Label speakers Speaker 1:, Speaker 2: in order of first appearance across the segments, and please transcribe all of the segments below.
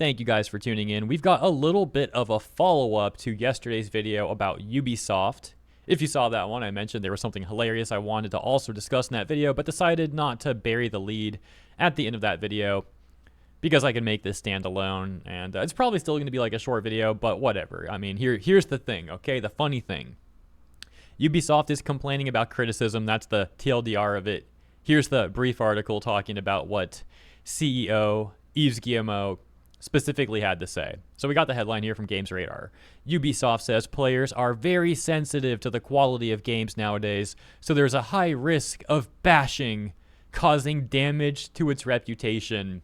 Speaker 1: Thank you guys for tuning in. We've got a little bit of a follow-up to yesterday's video about Ubisoft. If you saw that one, I mentioned there was something hilarious I wanted to also discuss in that video, but decided not to bury the lead at the end of that video because I can make this stand alone, and it's probably still going to be like a short video, but whatever. I mean, here's the thing, okay? The funny thing. Ubisoft is complaining about criticism. That's the TLDR of it. Here's the brief article talking about what CEO Yves Guillemot specifically had to say. So we got the headline here from Games Radar. Ubisoft says players are very sensitive to the quality of games nowadays, so there's a high risk of bashing, causing damage to its reputation.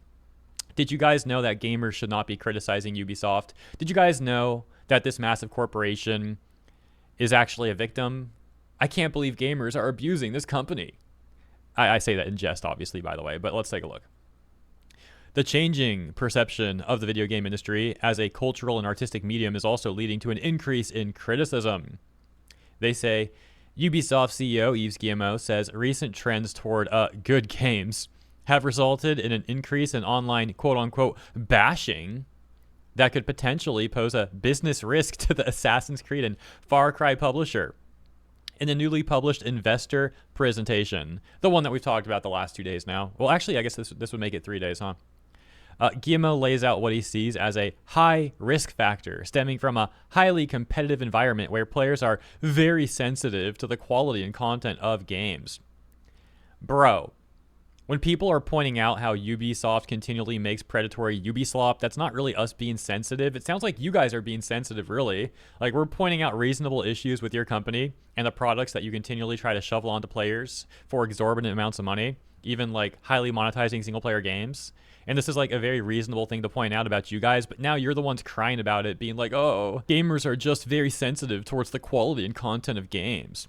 Speaker 1: Did you guys know that gamers should not be criticizing Ubisoft? Did you guys know that this massive corporation is actually a victim? I can't believe gamers are abusing this company. I say that in jest, obviously, by the way, but let's take a look. The changing perception of the video game industry as a cultural and artistic medium is also leading to an increase in criticism. They say, Ubisoft CEO Yves Guillemot says recent trends toward good games have resulted in an increase in online quote-unquote bashing that could potentially pose a business risk to the Assassin's Creed and Far Cry publisher. In the newly published investor presentation, the one that we've talked about the last 2 days now. Well, actually, I guess this would make it 3 days, huh? Guillemot lays out what he sees as a high risk factor stemming from a highly competitive environment where players are very sensitive to the quality and content of games. Bro, when people are pointing out how Ubisoft continually makes predatory Ubislop, that's not really us being sensitive. It sounds like you guys are being sensitive, really. Like, we're pointing out reasonable issues with your company and the products that you continually try to shovel onto players for exorbitant amounts of money, even like highly monetizing single player games. And this is like a very reasonable thing to point out about you guys, but now you're the ones crying about it, being like, oh, gamers are just very sensitive towards the quality and content of games.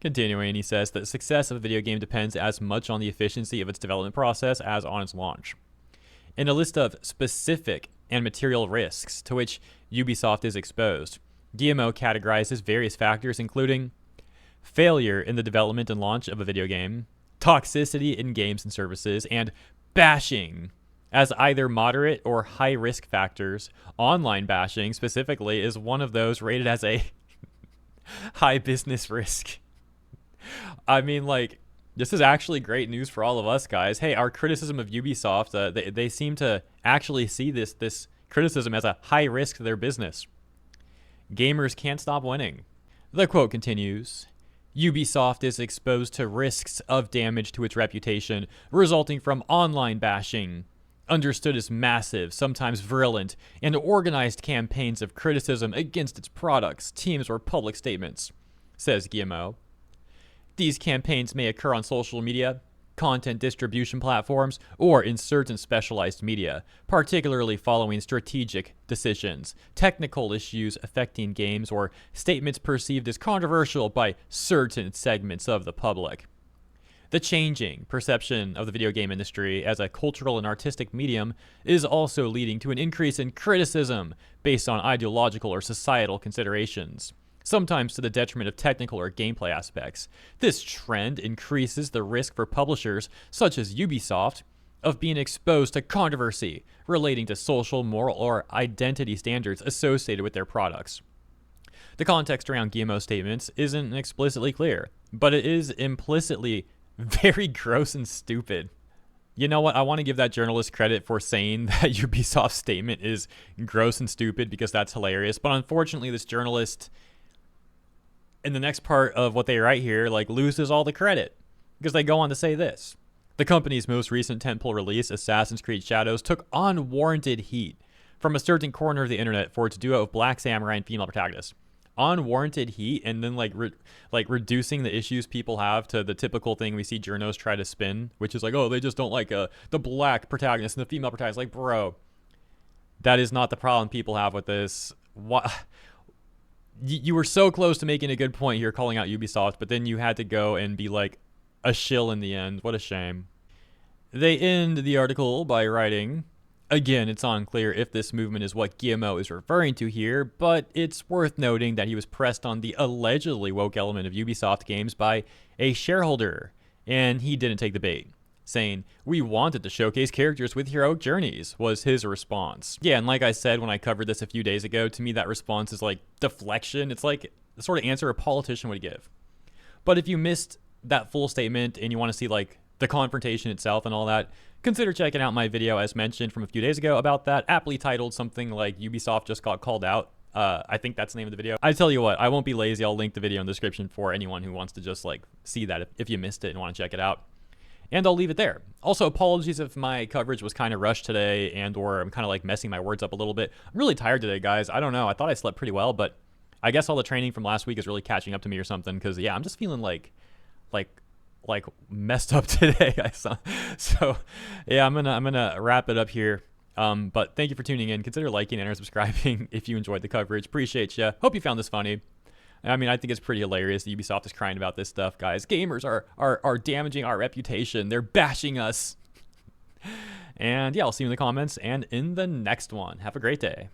Speaker 1: Continuing, he says that the success of a video game depends as much on the efficiency of its development process as on its launch. In a list of specific and material risks to which Ubisoft is exposed, Guillemot categorizes various factors including failure in the development and launch of a video game, toxicity in games and services, and bashing as either moderate or high risk factors. Online bashing specifically is one of those rated as a high business risk. I mean, like, this is actually great news for all of us, guys. Hey, our criticism of Ubisoft, they seem to actually see this criticism as a high risk to their business. Gamers can't stop winning. The quote continues, Ubisoft is exposed to risks of damage to its reputation resulting from online bashing, understood as massive, sometimes virulent, and organized campaigns of criticism against its products, teams, or public statements, says Guillemot. These campaigns may occur on social media, content distribution platforms, or in certain specialized media, particularly following strategic decisions, technical issues affecting games, or statements perceived as controversial by certain segments of the public. The changing perception of the video game industry as a cultural and artistic medium is also leading to an increase in criticism based on ideological or societal considerations, sometimes to the detriment of technical or gameplay aspects. This trend increases the risk for publishers, such as Ubisoft, of being exposed to controversy relating to social, moral, or identity standards associated with their products. The context around Guillemot's statements isn't explicitly clear, but it is implicitly very gross and stupid. You know what? I want to give that journalist credit for saying that Ubisoft's statement is gross and stupid because that's hilarious, but unfortunately this journalist, in the next part of what they write here, like, loses all the credit because they go on to say this. The company's most recent tentpole release, Assassin's Creed Shadows, took unwarranted heat from a certain corner of the internet for its duo of black samurai and female protagonists. Unwarranted heat, and then reducing the issues people have to the typical thing we see journos try to spin, which is like, oh, they just don't like the black protagonist and the female protagonist. Like, bro, that is not the problem people have with this. What? You were so close to making a good point here calling out Ubisoft, but then you had to go and be like a shill in the end. What a shame. They end the article by writing, again, it's unclear if this movement is what Guillemot is referring to here, but it's worth noting that he was pressed on the allegedly woke element of Ubisoft games by a shareholder, and he didn't take the bait. saying, "We wanted to showcase characters with heroic journeys," was his response. Yeah, and like I said when I covered this a few days ago, to me that response is like deflection. It's like the sort of answer a politician would give. But if you missed that full statement and you want to see like the confrontation itself and all that, consider checking out my video as mentioned from a few days ago about that, aptly titled something like Ubisoft just got called out. I think that's the name of the video. I tell you what, I won't be lazy. I'll link the video in the description for anyone who wants to just like see that if you missed it and want to check it out. And I'll leave it there. Also, apologies if my coverage was kind of rushed today and or I'm kind of like messing my words up a little bit. I'm really tired today, guys. I don't know. I thought I slept pretty well, but I guess all the training from last week is really catching up to me or something. Because yeah, I'm just feeling like messed up today. So yeah, I'm gonna wrap it up here. But thank you for tuning in. Consider liking and or subscribing if you enjoyed the coverage. Appreciate you. Hope you found this funny. I mean, I think it's pretty hilarious that Ubisoft is crying about this stuff, guys. Gamers are damaging our reputation. They're bashing us. And yeah, I'll see you in the comments and in the next one. Have a great day.